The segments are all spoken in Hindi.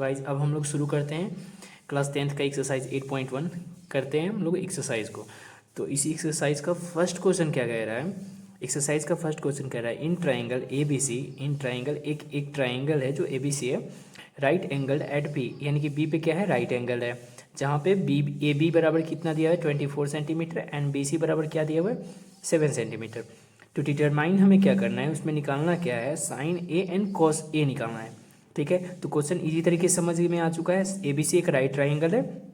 गाइज अब हम लोग शुरू करते हैं क्लास 10th का एक्सरसाइज 8.1 करते हैं हम लोग एक्सरसाइज को। तो इसी एक्सरसाइज का फर्स्ट क्वेश्चन क्या कह रहा है, एक्सरसाइज का फर्स्ट क्वेश्चन कह रहा है in triangle A B C, in triangle एक ट्राइंगल है जो ए बी सी है, राइट एंगल एट बी, यानी कि बी पे क्या है, राइट एंगल है, जहाँ पे बी ए बी बराबर कितना दिया हुआ है 24 सेंटीमीटर एंड बी सी बराबर क्या दिया हुआ है 7 सेंटीमीटर। तो डिटरमाइन हमें क्या करना है, उसमें निकालना क्या है, sign A and cos A निकालना है। ठीक है, तो क्वेश्चन इजी तरीके से समझ में आ चुका है। ए बी सी एक राइट ट्राइंगल है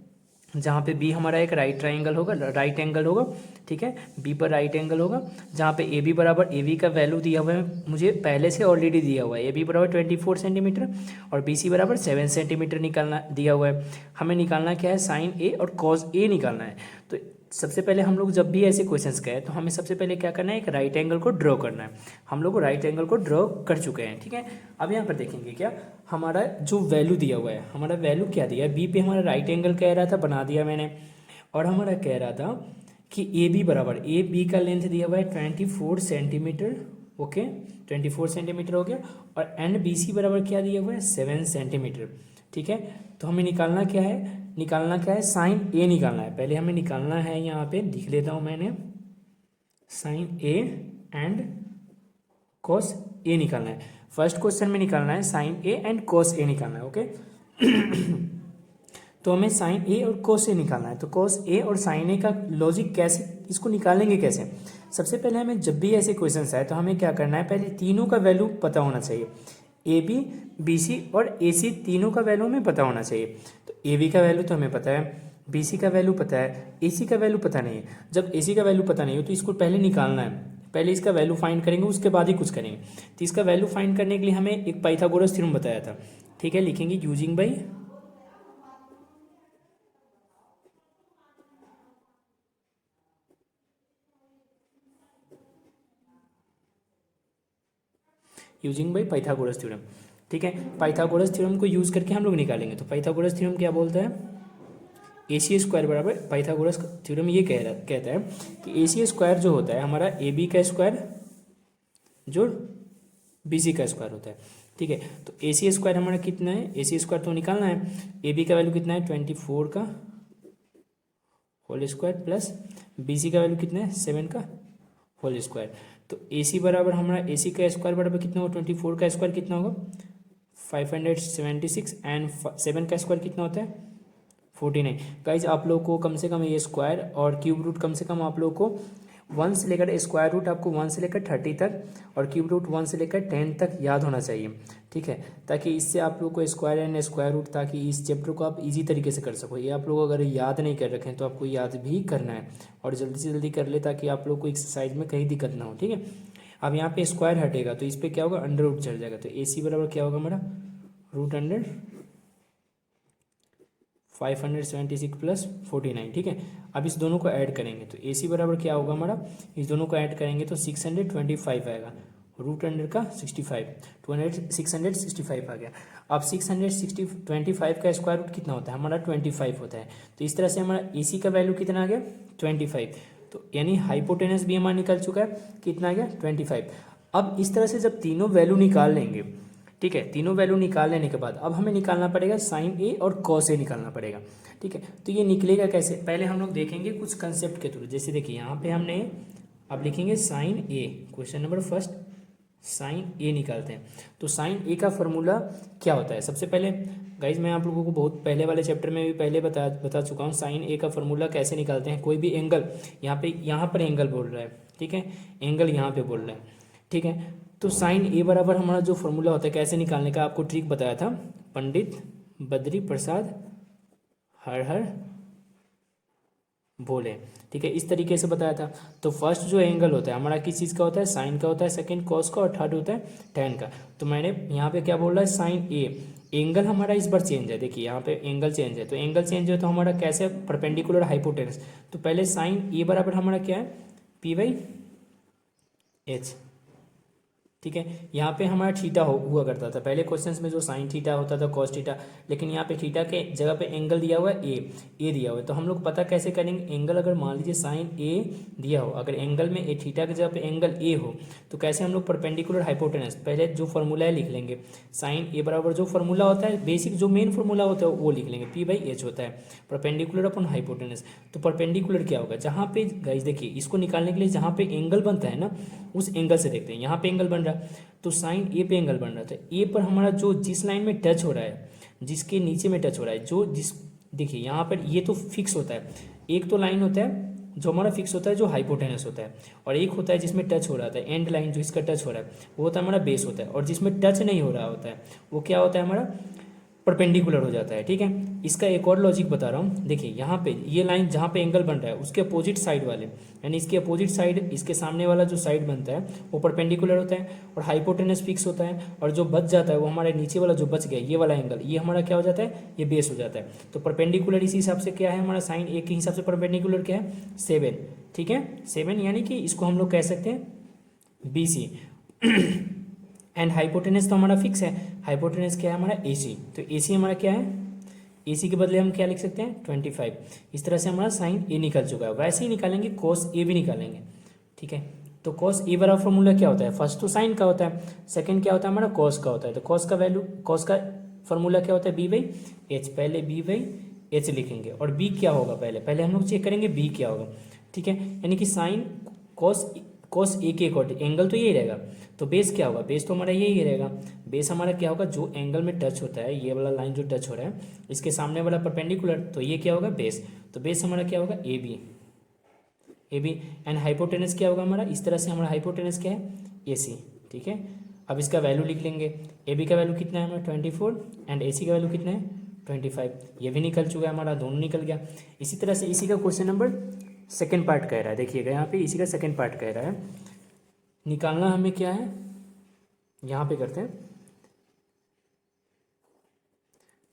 जहाँ पे बी हमारा एक राइट ट्राइंगल होगा, राइट एंगल होगा। ठीक है, बी पर राइट एंगल होगा, जहाँ पे ए बी बराबर, ए बी का वैल्यू दिया हुआ है मुझे पहले से ऑलरेडी दिया हुआ है, ए बी बराबर 24 सेंटीमीटर और बी सी बराबर 7 सेंटीमीटर निकालना दिया हुआ है। हमें निकालना क्या है, साइन ए और कॉस ए निकालना है। तो सबसे पहले हम लोग जब भी ऐसे क्वेश्चंस कहें तो हमें सबसे पहले क्या करना है, एक राइट एंगल को ड्रॉ करना है। हम लोग राइट एंगल को ड्रॉ कर चुके हैं। ठीक है, अब यहाँ पर देखेंगे क्या हमारा जो वैल्यू दिया हुआ है, हमारा वैल्यू क्या दिया है, बी पे हमारा राइट एंगल कह रहा था, बना दिया मैंने, और हमारा कह रहा था कि ए बी बराबर, ए बी का लेंथ दिया हुआ है 24 सेंटीमीटर। ओके, 24 सेंटीमीटर हो गया, और एंड बी सी बराबर क्या दिया हुआ है 7 सेंटीमीटर। ठीक है, तो हमें निकालना क्या है, निकालना क्या है, साइन ए निकालना है। पहले हमें निकालना है, यहाँ पे लिख लेता हूँ मैंने, sign A and cos A निकालना है। फर्स्ट क्वेश्चन में निकालना है sign A and cos A निकालना है। ओके तो हमें साइन ए और कॉस ए निकालना है। तो कॉस ए और साइन ए का लॉजिक कैसे, इसको निकालेंगे कैसे। सबसे पहले हमें जब भी ऐसे क्वेश्चंस आए तो हमें क्या करना है, पहले तीनों का वैल्यू पता होना चाहिए। ए बी, बी सी और ए सी तीनों का वैल्यू हमें पता होना चाहिए। तो ए बी का वैल्यू तो हमें पता है, बी सी का वैल्यू पता है, ए सी का वैल्यू पता नहीं है। जब ए सी का वैल्यू पता नहीं हो तो इसको पहले निकालना है, पहले इसका वैल्यू फाइंड करेंगे, उसके बाद ही कुछ करेंगे। तो इसका वैल्यू फाइंड करने के लिए हमें एक पाइथागोरस थ्योरम बताया था। ठीक है, लिखेंगे यूजिंग बाई पाइथागोरस थ्योरम। ठीक है, पाइथागोरस थ्योरम को यूज करके हम लोग निकालेंगे। तो पाइथागोरस थ्योरम क्या बोलता है, ए सी स्क्वायर बराबर, पाइथागोरस थ्योरम ये कहता है कि ए सी स्क्वायर जो होता है हमारा ए बी का स्क्वायर जो बी सी का स्क्वायर होता है। ठीक है, तो ए सी स्क्वायर हमारा कितना है, ए सी स्क्वायर तो निकालना है, ए बी का वैल्यू कितना है 24 का whole square plus B C का वैल्यू कितना है 7 का होल स्क्वायर। तो ए सी बराबर हमारा, ए सी का स्क्वायर बराबर कितना होगा, 24 का स्क्वायर कितना होगा 576 एंड 7 का स्क्वायर कितना होता है 49। गाइज आप लोग को कम से कम ये स्क्वायर और क्यूब रूट कम से कम आप लोग को 1 से लेकर, स्क्वायर रूट आपको 1 से लेकर 30 तक और क्यूब रूट 1 से लेकर 10 तक याद होना चाहिए। ठीक है, ताकि इससे आप लोग को स्क्वायर एंड स्क्वायर रूट, ताकि इस चैप्टर को आप इजी तरीके से कर सको। ये आप लोग अगर याद नहीं कर रखें तो आपको याद भी करना है, और जल्दी से जल्दी कर ले ताकि आप लोग को एक्सरसाइज में कहीं दिक्कत ना हो। ठीक है, अब यहाँ पे स्क्वायर हटेगा तो इस पर क्या होगा, अंडर रूट चढ़ जाएगा। तो ए सी बराबर क्या होगा हमारा, रूट अंडर 576 प्लस 49। ठीक है, अब इस दोनों को ऐड करेंगे तो ए सी बराबर क्या होगा हमारा, इस दोनों को ऐड करेंगे तो 625 आएगा, रूट अंडर का 65, 665 आ गया। अब 625 का स्क्वायर रूट कितना होता है हमारा 25 होता है। तो इस तरह से हमारा ए सी का वैल्यू कितना आ गया 25। तो यानी हाइपोटेनस भी हमारा निकल चुका है, कितना आ गया 25। अब इस तरह से जब तीनों वैल्यू निकाल लेंगे, ठीक है, तीनों वैल्यू निकाल लेने के बाद अब हमें निकालना पड़ेगा साइन ए और कॉस ए निकालना पड़ेगा। ठीक है, तो ये निकलेगा कैसे, पहले हम लोग देखेंगे कुछ कंसेप्ट के थ्रू। जैसे देखिए यहाँ पे हमने, अब लिखेंगे साइन ए, क्वेश्चन नंबर फर्स्ट साइन ए निकालते हैं। तो साइन ए का फॉर्मूला क्या होता है, सबसे पहले गाइज मैं आप लोगों को बहुत पहले वाले चैप्टर में भी पहले बता चुका हूँ साइन ए का फॉर्मूला कैसे निकालते हैं। कोई भी एंगल, यहाँ पर एंगल बोल रहा है, ठीक है, एंगल यहाँ पे बोल रहा है। ठीक है, तो साइन ए बराबर हमारा जो फॉर्मूला होता है कैसे निकालने का, आपको ट्रिक बताया था पंडित बद्री प्रसाद हर भोले। ठीक है, इस तरीके से बताया था। तो फर्स्ट जो एंगल होता है हमारा किस चीज़ का होता है, साइन का होता है, सेकंड कॉस का, और थर्ड होता है टेन का। तो मैंने यहाँ पे क्या बोल रहा है, साइन ए, एंगल हमारा इस बार चेंज है, देखिए यहाँ पे एंगल चेंज है। तो एंगल चेंज है तो हमारा कैसे, परपेंडिकुलर हाइपोटेनस। तो पहले साइन ए बराबर हमारा क्या है, पी बाई एच। ठीक है। यहाँ पे हमारा थीटा हुआ करता था पहले क्वेश्चंस में, जो साइन थीटा होता था, कॉस थीटा, लेकिन यहाँ पे थीटा के जगह पे एंगल दिया हुआ है ए दिया हुआ है। तो हम लोग पता कैसे करेंगे, एंगल अगर मान लीजिए साइन ए दिया हो, अगर एंगल में ए थीटा की जगह पे एंगल ए हो, तो कैसे हम लोग परपेंडिकुलर हाइपोटेनस, पहले जो फॉर्मूला है लिख लेंगे, साइन ए बराबर जो फॉर्मूला होता है बेसिक, जो मेन फॉर्मूला होता है वो लिख लेंगे, पी बाई एच होता है, परपेंडिकुलर अपन हाइपोटेनस। तो परपेंडिकुलर क्या होगा, जहाँ पे गाइस देखिए इसको निकालने के लिए जहाँ पे एंगल बनता है ना, उस एंगल से देखते हैं। यहाँ पे एंगल बन रहा है तो साइन ए पे एंगल बन रहा था, ए पर हमारा जो जिस लाइन में टच हो रहा है, जिसके नीचे में टच हो रहा है, जो जिस देखिए यहाँ पर ये तो फिक्स होता है, एक तो लाइन होता है जो हमारा फिक्स होता है जो हाइपोटेनस होता है, और एक होता है जिसमें टच हो रहा था, एंड लाइन जो इसका टच हो रहा है वो होता है हमारा बेस होता है, और जिसमें टच नहीं हो रहा होता है वो क्या होता है हमारा परपेंडिकुलर हो जाता है। ठीक है, इसका एक और लॉजिक बता रहा हूँ, देखिए यहाँ पे ये लाइन जहाँ पे एंगल बन रहा है उसके अपोजिट साइड वाले, यानी इसके अपोजिट साइड, इसके सामने वाला जो साइड बनता है वो परपेंडिकुलर होता है और हाइपोटेनस फिक्स होता है, और जो बच जाता है वो हमारे नीचे वाला जो बच गया ये वाला एंगल, ये हमारा क्या हो जाता है, ये बेस हो जाता है। तो परपेंडिकुलर इसी हिसाब से क्या है हमारा, साइन ए के हिसाब से परपेंडिकुलर क्या है, 7। ठीक है, 7 यानी कि इसको हम लोग कह सकते हैं BC। एंड हाइपोटेनस तो हमारा फिक्स है, हाइपोटेनस क्या है हमारा AC, तो AC हमारा क्या है, AC के बदले हम क्या लिख सकते हैं 25। इस तरह से हमारा साइन A निकल चुका है। वैसे ही निकालेंगे cos A भी निकालेंगे। ठीक है, तो cos A बराबर फॉर्मूला क्या होता है, फर्स्ट तो साइन का होता है, सेकंड क्या होता है हमारा cos का होता है। तो cos का वैल्यू, cos का फॉर्मूला क्या होता है B/H, पहले B/H लिखेंगे, और B क्या होगा, पहले हम लोग चेक करेंगे B क्या होगा। ठीक है, यानी कि साइन cos A के अकॉर्डिंग एंगल तो यही रहेगा, तो बेस क्या होगा, बेस तो हमारा यही रहेगा। बेस हमारा क्या होगा, जो एंगल में टच होता है, ये वाला लाइन जो टच हो रहा है इसके सामने वाला परपेंडिकुलर, तो ये क्या होगा बेस, तो बेस हमारा क्या होगा AB। एंड हाइपोटेनस क्या होगा हमारा, इस तरह से हमारा हाइपोटेनस क्या है AC। ठीक है, अब इसका वैल्यू लिख लेंगे, AB का वैल्यू कितना है हमारा 24, एंड AC का वैल्यू कितना है 25। ये भी निकल चुका है हमारा, दोनों निकल गया। इसी तरह से इसी का क्वेश्चन नंबर सेकेंड पार्ट कह रहा है, देखिएगा यहाँ पे इसी का सेकेंड पार्ट कह रहा है, निकालना हमें क्या है, यहाँ पे करते हैं,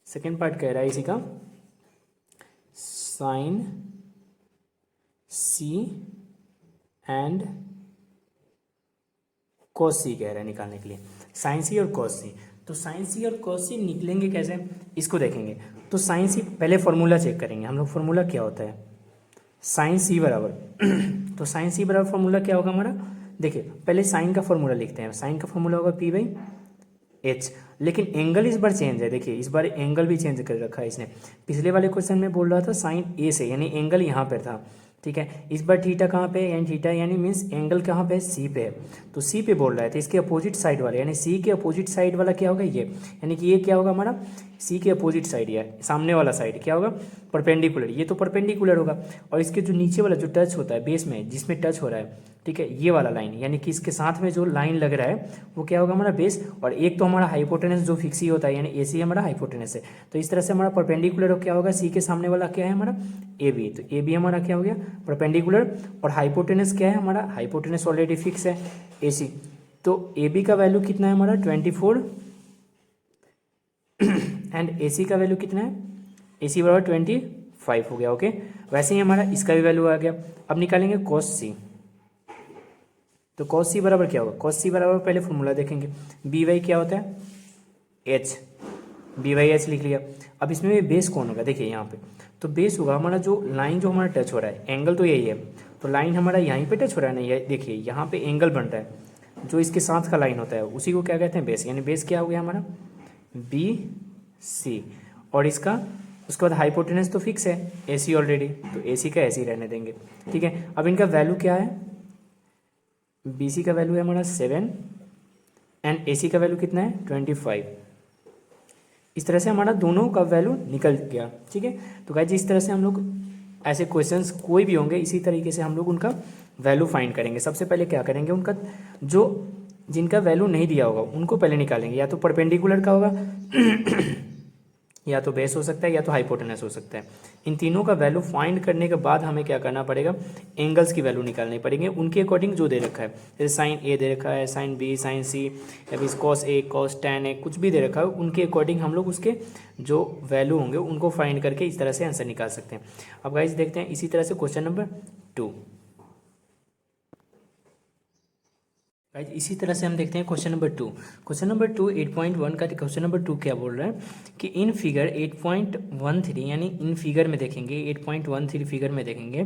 सेकेंड पार्ट कह रहा है इसी का, sine C and cos C कह रहा है निकालने के लिए, साइन C और cos C। तो साइन C और cos C निकलेंगे कैसे, इसको देखेंगे। तो साइन C पहले फॉर्मूला चेक करेंगे हम लोग, फॉर्मूला क्या होता है साइन C बराबर तो साइन C बराबर फॉर्मूला क्या होगा हमारा, देखिए पहले साइन का फॉर्मूला लिखते हैं, साइन का फॉर्मूला होगा P/H, लेकिन एंगल इस बार चेंज है, देखिए इस बार एंगल भी चेंज कर रखा है इसने। पिछले वाले क्वेश्चन में बोल रहा था साइन A से, यानी एंगल यहाँ पर था। ठीक है, इस बार थीटा कहाँ पे है, यानी थीटा यानी मीन्स एंगल कहाँ पे है, C पे है, तो C पे बोल रहा है, तो इसके अपोजिट साइड वाले, यानी C के अपोजिट साइड वाला क्या होगा ये, यानी कि ये क्या होगा हमारा C के अपोजिट साइड, या सामने वाला साइड क्या होगा परपेंडिकुलर, ये तो परपेंडिकुलर होगा, और इसके जो नीचे वाला जो टच होता है बेस में, जिसमें टच हो रहा है, ठीक है, ये वाला लाइन, यानी कि इसके साथ में जो लाइन लग रहा है वो क्या होगा हमारा बेस, और एक तो हमारा हाइपोटेनस जो फिक्स ही होता है, यानी AC हमारा हाइपोटेनस है। तो इस तरह से हमारा परपेंडिकुलर क्या होगा, C के सामने वाला क्या है हमारा AB, तो AB हमारा क्या हो गया परपेंडिकुलर, और हाइपोटेनस क्या है हमारा, हाइपोटेनस ऑलरेडी फिक्स है AC, तो AB का वैल्यू कितना है हमारा 24, एंड AC का वैल्यू कितना है, AC बराबर 25 हो गया। ओके, वैसे ही हमारा इसका भी वैल्यू आ गया। अब निकालेंगे cos C, तो cos C बराबर क्या होगा, cos C बराबर पहले फॉर्मूला देखेंगे, BY क्या होता है H, BY/H लिख लिया। अब इसमें बेस कौन होगा, देखिए यहाँ पे, तो बेस होगा हमारा जो लाइन जो हमारा टच हो रहा है, एंगल तो यही है, तो लाइन हमारा यहीं पे टच हो रहा है ना, ये देखिए यहाँ पे एंगल बन रहा है, जो इसके साथ का लाइन होता है उसी को क्या कहते हैं बेस, यानी बेस क्या हो गया हमारा BC, और इसका उसके बाद हाइपोटेनस तो फिक्स है AC ऑलरेडी, तो AC का ऐसे ही रहने देंगे। ठीक है, अब इनका वैल्यू क्या है, BC का वैल्यू है हमारा 7, एंड AC का वैल्यू कितना है 25। इस तरह से हमारा दोनों का वैल्यू निकल गया। ठीक है, तो गाइस इस तरह से हम लोग ऐसे क्वेश्चंस कोई भी होंगे इसी तरीके से हम लोग उनका वैल्यू फाइंड करेंगे। सबसे पहले क्या करेंगे, उनका जो जिनका वैल्यू नहीं दिया होगा उनको पहले निकालेंगे, या तो परपेंडिकुलर का होगा या तो बेस हो सकता है, या तो हाइपोटेनस हो सकता है। इन तीनों का वैल्यू फाइंड करने के बाद हमें क्या करना पड़ेगा, एंगल्स की वैल्यू निकालनी पड़ेंगे उनके अकॉर्डिंग जो दे रखा है, जैसे साइन A दे रखा है, साइन B, साइन C, या फिर cos A, cos tan A, कुछ भी दे रखा है, उनके अकॉर्डिंग हम लोग उसके जो वैल्यू होंगे उनको फाइंड करके इस तरह से आंसर निकाल सकते हैं। अब गाइस देखते हैं इसी तरह से क्वेश्चन नंबर 2। गाइस इसी तरह से हम देखते हैं क्वेश्चन नंबर 2। क्वेश्चन नंबर 2 8.1 का क्वेश्चन नंबर 2 क्या बोल रहा है कि इन फिगर 8.13 यानी इन फिगर में देखेंगे 8.13 फिगर में देखेंगे,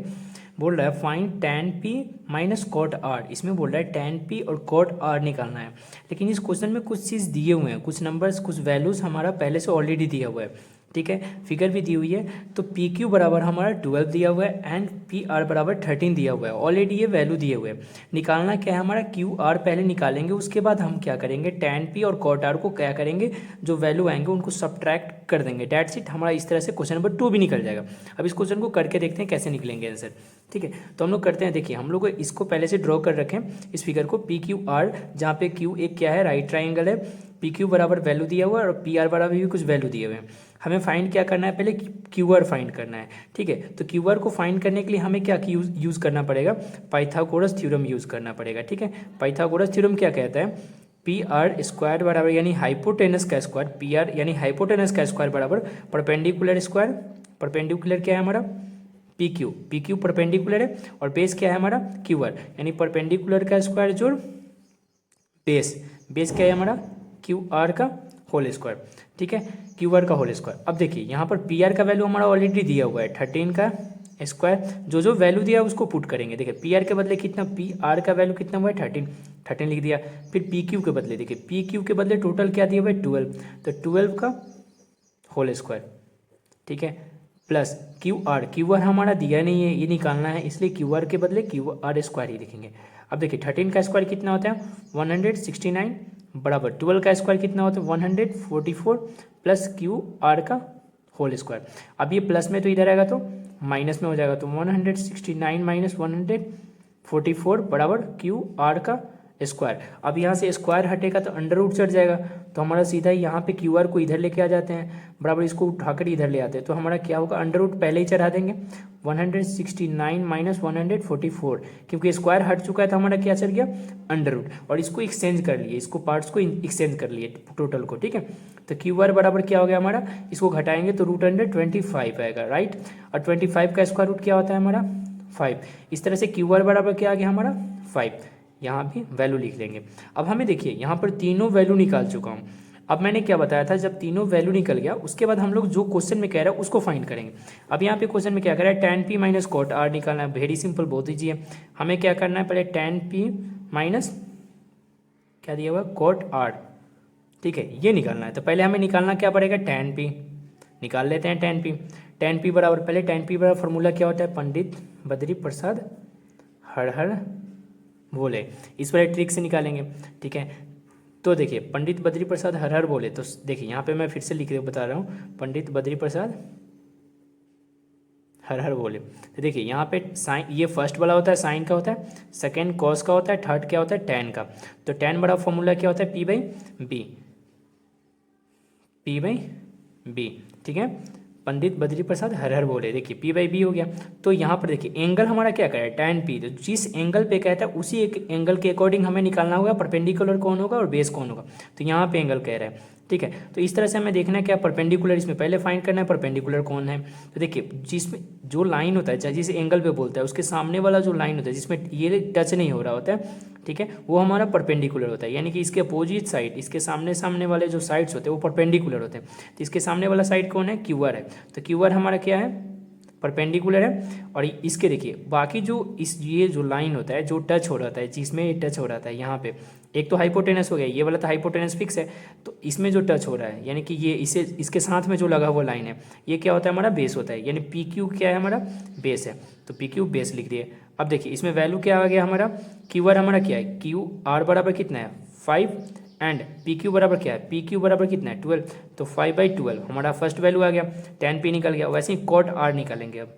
बोल रहा है find tan p minus cot r। इसमें बोल रहा है tan p और कॉट r निकालना है, लेकिन इस क्वेश्चन में कुछ चीज़ दिए हुए हैं, कुछ नंबर्स कुछ वैल्यूज़ हमारा पहले से ऑलरेडी दिया हुआ है, ठीक है, फिगर भी दी हुई है। तो पी क्यू बराबर हमारा 12 दिया हुआ है एंड पी आर बराबर 13 दिया हुआ है, ऑलरेडी ये वैल्यू दिए हुए हैं। निकालना क्या है हमारा, क्यू आर पहले निकालेंगे, उसके बाद हम क्या करेंगे टैन पी और कॉट आर को क्या करेंगे, जो वैल्यू आएंगे उनको सब्ट्रैक्ट कर देंगे। डेट्स इट, हमारा इस तरह से क्वेश्चन नंबर 2 भी निकल जाएगा। अब इस क्वेश्चन को करके देखते हैं कैसे निकलेंगे आंसर, ठीक है। तो हम लोग करते हैं, देखिए हम लोग इसको पहले से ड्रॉ कर रखें इस फिगर को, पी क्यू आर, जहाँ पे क्यू एक क्या है राइट ट्राइंगल है, पी क्यू बराबर वैल्यू दिया हुआ है और पी आर बराबर भी कुछ वैल्यू दिए हुए हैं। हमें फाइंड क्या करना है, पहले क्यू आर फाइंड करना है, ठीक है। तो क्यू आर को फाइंड करने के लिए हमें क्या यूज़ करना पड़ेगा, पाइथागोरस थ्योरम यूज़ करना पड़ेगा, ठीक है। पाइथागोरस थ्योरम क्या कहता है, पी आर स्क्वायर बराबर यानी हाइपोटेनस का स्क्वायर, पी आर यानी हाइपोटेनस का स्क्वायर बराबर परपेंडिकुलर स्क्वायर, परपेंडिकुलर क्या है हमारा पी क्यू परपेंडिकुलर है और बेस क्या है हमारा क्यू आर, यानी परपेंडिकुलर का स्क्वायर जोड़ बेस क्या है हमारा क्यू आर का होल स्क्वायर, ठीक है, क्यू आर का होल स्क्वायर। अब देखिए यहाँ पर पी आर का वैल्यू हमारा ऑलरेडी दिया हुआ है 13 का स्क्वायर, जो वैल्यू दिया है उसको पुट करेंगे। देखिए पी आर के बदले कितना, पी आर का वैल्यू कितना हुआ है 13 लिख दिया। फिर पी क्यू के बदले, देखिए पी क्यू के बदले टोटल क्या दिया हुआ है 12, तो 12 का होल स्क्वायर, ठीक है, प्लस क्यू आर हमारा दिया नहीं है, ये निकालना है, इसलिए क्यू आर के बदले क्यू आर स्क्वायर ही लिखेंगे। अब देखिए 13 का स्क्वायर कितना होता है 169 बराबर 12 का स्क्वायर कितना होता है 144 प्लस क्यू आर का होल स्क्वायर। अब ये प्लस में तो इधर आएगा तो माइनस में हो जाएगा, तो 169 माइनस 144 बराबर क्यू आर का स्क्वायर। अब यहाँ से स्क्वायर हटेगा तो अंडर रूट चढ़ जाएगा, तो हमारा सीधा यहाँ पे क्यू आर को इधर लेके आ जाते हैं, बराबर इसको उठाकर इधर ले आते हैं, तो हमारा क्या होगा अंडर रूट पहले ही चढ़ा देंगे 169 माइनस 144, क्योंकि स्क्वायर हट चुका है तो हमारा क्या चल गया अंडर रूट, और इसको एक्सचेंज कर लिए, इसको पार्ट्स को एक्सचेंज कर लिए टोटल को, ठीक है। तो क्यू आर बराबर क्या हो गया हमारा, इसको घटाएंगे तो रूट अंडर 25 आएगा, राइट, और 25 का स्क्वायर रूट क्या होता है हमारा 5। इस तरह से क्यू आर बराबर क्या आ गया हमारा 5, यहाँ भी वैल्यू लिख लेंगे। अब हमें देखिए यहाँ पर तीनों वैल्यू निकाल चुका हूँ। अब मैंने क्या बताया था, जब तीनों वैल्यू निकल गया उसके बाद हम लोग जो क्वेश्चन में कह रहा है उसको फाइंड करेंगे। अब यहाँ पे क्वेश्चन में क्या कह रहा है tan p minus cot r निकालना है, वेरी सिंपल, बहुत ईजी है। हमें क्या करना है, पहले tan p माइनस क्या दिया हुआ कॉट r, ठीक है, ये निकालना है। तो पहले हमें निकालना क्या पड़ेगा tan p, निकाल लेते हैं tan p बराबर, पहले tan p बराबर फॉर्मूला क्या होता है, पंडित बद्री प्रसाद हर हर बोले, इस वाले ट्रिक से निकालेंगे, ठीक है। तो देखिए पंडित बद्री प्रसाद हर हर बोले, तो देखिए यहाँ पे मैं फिर से लिख बता रहा हूँ, पंडित बद्री प्रसाद हर हर बोले। तो देखिए यहाँ पे साइन, ये फर्स्ट वाला होता है साइन का होता है, सेकेंड कॉस का होता है, थर्ड क्या होता है टैन का। तो टैन बड़ा फॉर्मूला क्या होता है पी बाई बी, ठीक है, पंडित बद्री प्रसाद हर हर बोले, देखिए पी बाई बी हो गया। तो यहाँ पर देखिए एंगल हमारा क्या कह रहा है टैन पी, तो जिस एंगल पे कहता है उसी एक एंगल के अकॉर्डिंग हमें निकालना होगा परपेंडिकुलर कौन होगा और बेस कौन होगा। तो यहाँ पे एंगल कह रहा है, ठीक है। तो इस तरह से हमें देखना है क्या परपेंडिकुलर, इसमें पहले फाइंड करना है परपेंडिकुलर कौन है। तो देखिए जिसमें जो लाइन होता है, जिस एंगल पे बोलता है उसके सामने वाला जो लाइन होता है जिसमें ये टच नहीं हो रहा होता है, ठीक है, वो हमारा परपेंडिकुलर होता है, यानी कि इसके अपोजिट साइड, इसके सामने वाले जो साइड्स होते हैं वो परपेंडिकुलर होते हैं। तो इसके सामने वाला साइड कौन है क्यू आर है, तो क्यू आर हमारा क्या है परपेंडिकुलर है। और इसके देखिए बाकी जो ये जो लाइन होता है जो टच हो रहा था, जिसमें टच हो रहा था यहाँ पे, एक तो हाइपोटेनस हो गया, ये वाला तो हाइपोटेनस फिक्स है, तो इसमें जो टच हो रहा है यानी कि ये इसे इसके साथ में जो लगा हुआ लाइन है ये क्या होता है हमारा बेस होता है, यानी पी क्यू क्या है हमारा बेस है, तो पी क्यू बेस लिख दिए। अब देखिए इसमें वैल्यू क्या आ गया हमारा, क्यू आर हमारा क्या है, क्यू आर बराबर कितना है 5 एंड पी क्यू बराबर क्या है, पी क्यू बराबर कितना है 12, तो 5/12 हमारा फर्स्ट वैल्यू आ गया, tan p निकल गया। वैसे ही कॉट r निकालेंगे, अब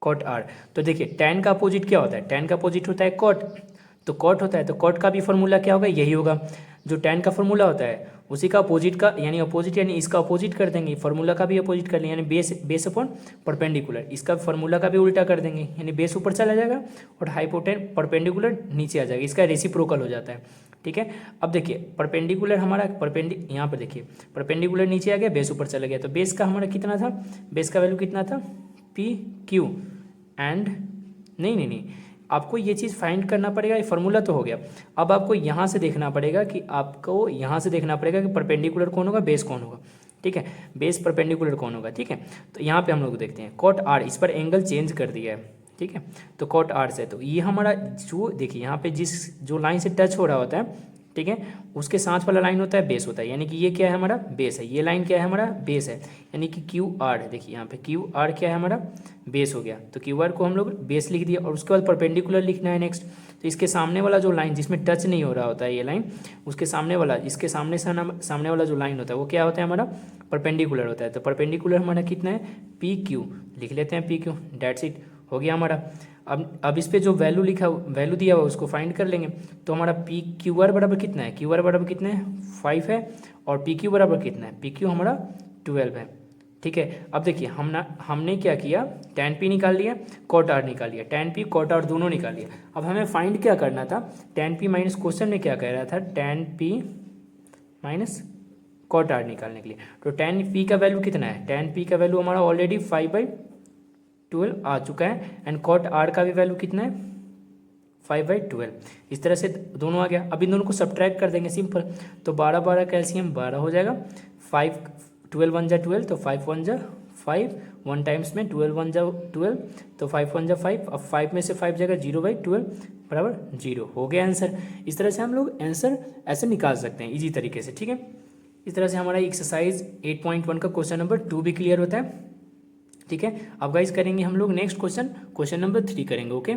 कॉट r, तो देखिए tan का अपोजिट क्या होता है, tan का अपोजिट होता है कॉट, तो कॉट होता है तो कॉट का भी फॉर्मूला क्या होगा यही होगा, जो tan का फॉर्मूला होता है उसी का अपोजिट का, यानी अपोजिट यानी इसका अपोजिट कर देंगे, फार्मूला का भी अपोजिट कर लेंगे, यानी बेस अपॉन परपेंडिकुलर, इसका फार्मूला का भी उल्टा कर देंगे, यानी बेस ऊपर चला जाएगा और हाइपोटेन परपेंडिकुलर नीचे आ जाएगा, इसका रेसिप्रोकल हो जाता है, ठीक है। अब देखिए परपेंडिकुलर हमारा यहाँ पर देखिए परपेंडिकुलर नीचे आ गया, बेस ऊपर चला गया, तो बेस का हमारा कितना था, बेस का वैल्यू कितना था पी क्यू एंड नहीं आपको ये चीज़ फाइंड करना पड़ेगा। ये फार्मूला तो हो गया, अब आपको यहाँ से देखना पड़ेगा कि आपको यहाँ से देखना पड़ेगा कि परपेंडिकुलर कौन होगा, बेस कौन होगा, ठीक है, बेस परपेंडिकुलर कौन होगा, ठीक है। तो यहाँ पे हम लोग देखते हैं कॉट आर, इस पर एंगल चेंज कर दिया है, ठीक है। तो कॉट आर से तो ये हमारा जो देखिए यहाँ पे जिस जो लाइन से टच हो रहा होता है, ठीक है, उसके साथ वाला लाइन होता है बेस होता है, यानी कि ये क्या है हमारा बेस है, ये लाइन क्या है हमारा बेस है, यानी कि क्यू आर है। देखिए यहाँ पे क्यू आर क्या है हमारा बेस हो गया, तो क्यू आर को हम लोग बेस लिख दिया और उसके बाद परपेंडिकुलर लिखना है नेक्स्ट। तो इसके सामने वाला जो लाइन जिसमें टच नहीं हो रहा होता है ये लाइन, उसके सामने वाला, इसके सामने से सामने वाला जो लाइन होता है वो क्या होता है हमारा परपेंडिकुलर होता है। तो परपेंडिकुलर हमारा कितना है पी क्यू, लिख लेते हैं पी क्यू, डेट्स इट, हो गया हमारा। अब इस पे जो वैल्यू दिया हुआ उसको फाइंड कर लेंगे। तो हमारा पी क्यू आर बराबर कितना है, क्यू आर बराबर कितना है 5 है, और पी क्यू बराबर कितना है, पी क्यू हमारा 12 है, ठीक है। अब देखिए हमने क्या किया, tan p निकाल लिया, cot r निकाल लिया, tan p cot r दोनों निकाल लिया। अब हमें फाइंड क्या करना था, tan p माइनस क्वेश्चन में क्या कह रहा था, tan p minus cot r निकालने के लिए। तो tan p का वैल्यू कितना है, tan p का वैल्यू हमारा ऑलरेडी 5/12 आ चुका है, एंड cot r का भी वैल्यू कितना है 5/12। इस तरह से दोनों आ गया। अब इन दोनों को सब्ट्रैक्ट कर देंगे सिंपल, तो 12 कैल्शियम 12 हो जाएगा, 5 12 1 जा 12, तो 5 1 जा 5, 1 टाइम्स में 12 1 जा 12, तो 5 1 जा 5, अब 5 में से 5 जाएगा 0/12 बराबर 0, हो गया आंसर। इस तरह से हम लोग आंसर ऐसे निकाल सकते हैं इजी तरीके से, ठीक है। इस तरह से हमारा एक्सरसाइज 8.1 का क्वेश्चन नंबर 2 भी क्लियर होता है, ठीक है। अब गाइस करेंगे हम लोग नेक्स्ट क्वेश्चन नंबर 3 करेंगे, ओके।